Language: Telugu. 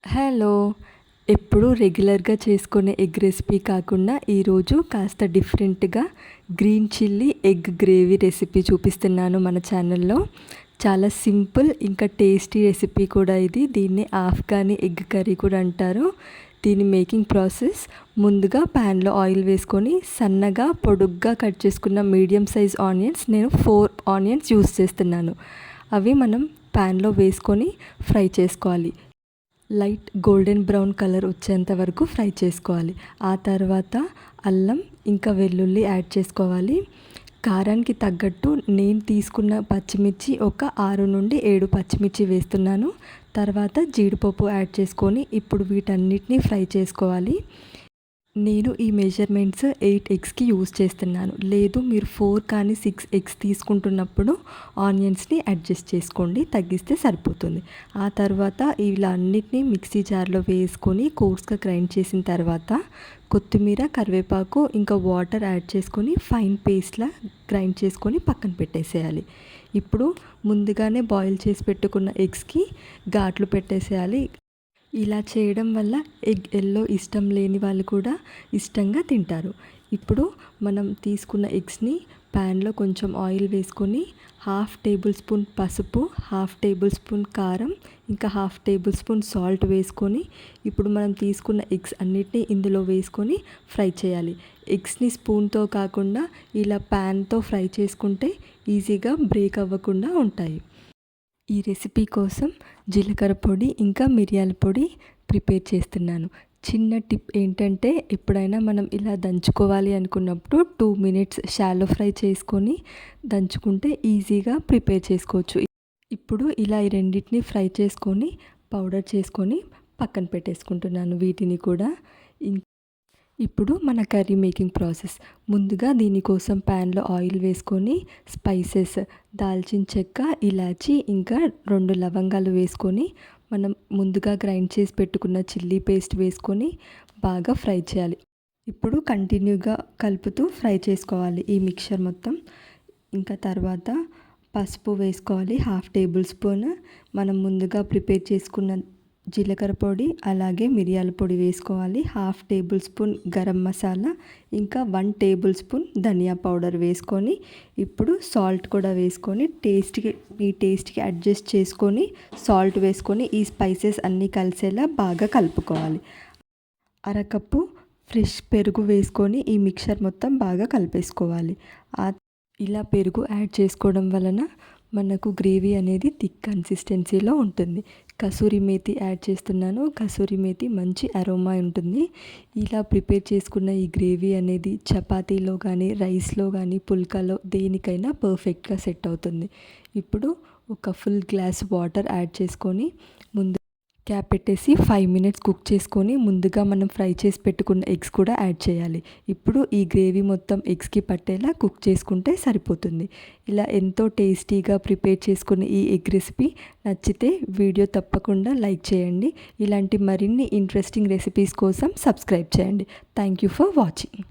హలో! ఎప్పుడూ రెగ్యులర్‌గా చేసుకునే ఎగ్ రెసిపీ కాకుండా ఈరోజు కాస్త డిఫరెంట్‌గా green chilli egg gravy recipe చూపిస్తున్నాను మన ఛానల్‌లో. చాలా సింపుల్ ఇంకా టేస్టీ రెసిపీ కూడా ఇది. దీన్ని ఆఫ్ఘనీ ఎగ్ కర్రీ కూడా అంటారు. దీని మేకింగ్ ప్రాసెస్ ముందుగా ప్యాన్‌లో ఆయిల్ వేసుకొని సన్నగా పొడుగ్గా కట్ చేసుకున్న మీడియం సైజ్ ఆనియన్స్ నేను 4 ఆనియన్స్ యూస్ చేస్తున్నాను. అవి మనం ప్యాన్‌లో వేసుకొని ఫ్రై చేసుకోవాలి. లైట్ గోల్డెన్ బ్రౌన్ కలర్ వచ్చేంత వరకు ఫ్రై చేసుకోవాలి. ఆ తర్వాత అల్లం ఇంకా వెల్లుల్లి యాడ్ చేసుకోవాలి. కారానికి తగ్గట్టు నేను తీసుకున్న పచ్చిమిర్చి ఒక 6 నుండి 7 పచ్చిమిర్చి వేస్తున్నాను. తర్వాత జీడిపప్పు యాడ్ చేసుకొని ఇప్పుడు వీటన్నిటిని ఫ్రై చేసుకోవాలి. నేను ఈ మెజర్మెంట్స్ 8 ఎగ్స్కి యూస్ చేస్తున్నాను. లేదు మీరు 4 కానీ 6 ఎగ్స్ తీసుకుంటున్నప్పుడు ఆనియన్స్ని అడ్జస్ట్ చేసుకోండి, తగ్గిస్తే సరిపోతుంది. ఆ తర్వాత ఇలా అన్నిటినీ మిక్సీ జార్లో వేసుకొని కోర్స్గా గ్రైండ్ చేసిన తర్వాత కొత్తిమీర, కరివేపాకు ఇంకా వాటర్ యాడ్ చేసుకొని ఫైన్ పేస్ట్లా గ్రైండ్ చేసుకొని పక్కన పెట్టేసేయాలి. ఇప్పుడు ముందుగానే బాయిల్ చేసి పెట్టుకున్న ఎగ్స్కి ఘాట్లు పెట్టేసేయాలి. ఇలా చేయడం వల్ల ఎగ్ ఎల్లో ఇష్టం లేని వాళ్ళు కూడా ఇష్టంగా తింటారు. ఇప్పుడు మనం తీసుకున్న ఎగ్స్ని ప్యాన్లో కొంచెం ఆయిల్ వేసుకొని 1/2 టేబుల్ స్పూన్ పసుపు, 1/2 టేబుల్ స్పూన్ కారం ఇంకా 1/2 టేబుల్ స్పూన్ సాల్ట్ వేసుకొని ఇప్పుడు మనం తీసుకున్న ఎగ్స్ అన్నిటినీ ఇందులో వేసుకొని ఫ్రై చేయాలి. ఎగ్స్ని స్పూన్తో కాకుండా ఇలా ప్యాన్తో ఫ్రై చేసుకుంటే ఈజీగా బ్రేక్ అవ్వకుండా ఉంటాయి. ఈ రెసిపీ కోసం జీలకర్ర పొడి ఇంకా మిరియాల పొడి ప్రిపేర్ చేస్తున్నాను. చిన్న టిప్ ఏంటంటే ఎప్పుడైనా మనం ఇలా దంచుకోవాలి అనుకున్నప్పుడు 2 మినిట్స్ షాలో ఫ్రై చేసుకొని దంచుకుంటే ఈజీగా ప్రిపేర్ చేసుకోవచ్చు. ఇప్పుడు ఇలా ఈ రెండింటిని ఫ్రై చేసుకొని పౌడర్ చేసుకొని పక్కన పెట్టేసుకుంటున్నాను వీటిని కూడా. ఇప్పుడు మన కర్రీ మేకింగ్ ప్రాసెస్. ముందుగా దీనికోసం ప్యాన్లో ఆయిల్ వేసుకొని స్పైసెస్ దాల్చిన చెక్క, ఇలాచి ఇంకా 2 లవంగాలు వేసుకొని మనం ముందుగా గ్రైండ్ చేసి పెట్టుకున్న చిల్లీ పేస్ట్ వేసుకొని బాగా ఫ్రై చేయాలి. ఇప్పుడు కంటిన్యూగా కలుపుతూ ఫ్రై చేసుకోవాలి ఈ మిక్చర్ మొత్తం. ఇంకా తర్వాత పసుపు వేసుకోవాలి 1/2 టేబుల్ స్పూన్. మనం ముందుగా ప్రిపేర్ చేసుకున్న జీలకర్ర పొడి అలాగే మిరియాల పొడి వేసుకోవాలి. 1/2 టేబుల్ స్పూన్ గరం మసాలా ఇంకా 1 టేబుల్ స్పూన్ ధనియా పౌడర్ వేసుకొని ఇప్పుడు సాల్ట్ కూడా వేసుకొని మీ టేస్ట్కి అడ్జస్ట్ చేసుకొని సాల్ట్ వేసుకొని ఈ స్పైసెస్ అన్నీ కలిసేలా బాగా కలుపుకోవాలి. అరకప్పు ఫ్రెష్ పెరుగు వేసుకొని ఈ మిక్చర్ మొత్తం బాగా కలిపేసుకోవాలి. ఇలా పెరుగు యాడ్ చేసుకోవడం వలన మనకు గ్రేవీ అనేది థిక్ కన్సిస్టెన్సీలో ఉంటుంది. కసూరి మేతి యాడ్ చేస్తున్నాను. కసూరి మేతి మంచి అరోమా ఉంటుంది. ఇలా ప్రిపేర్ చేసుకున్న ఈ గ్రేవీ అనేది చపాతీలో కానీ రైస్లో కానీ పుల్కాలో దేనికైనా పర్ఫెక్ట్గా సెట్ అవుతుంది. ఇప్పుడు ఒక ఫుల్ గ్లాస్ వాటర్ యాడ్ చేసుకొని ముందు క్యాప్ పెట్టేసి 5 మినిట్స్ కుక్ చేసుకొని ముందుగా మనం ఫ్రై చేసి పెట్టుకున్న ఎగ్స్ కూడా యాడ్ చేయాలి. ఇప్పుడు ఈ గ్రేవీ మొత్తం ఎగ్స్కి పట్టేలా కుక్ చేసుకుంటే సరిపోతుంది. ఇలా ఎంతో టేస్టీగా ప్రిపేర్ చేసుకున్న ఈ ఎగ్ రెసిపీ నచ్చితే వీడియో తప్పకుండా లైక్ చేయండి. ఇలాంటి మరిన్ని ఇంట్రెస్టింగ్ రెసిపీస్ కోసం సబ్స్క్రైబ్ చేయండి. Thank you for watching.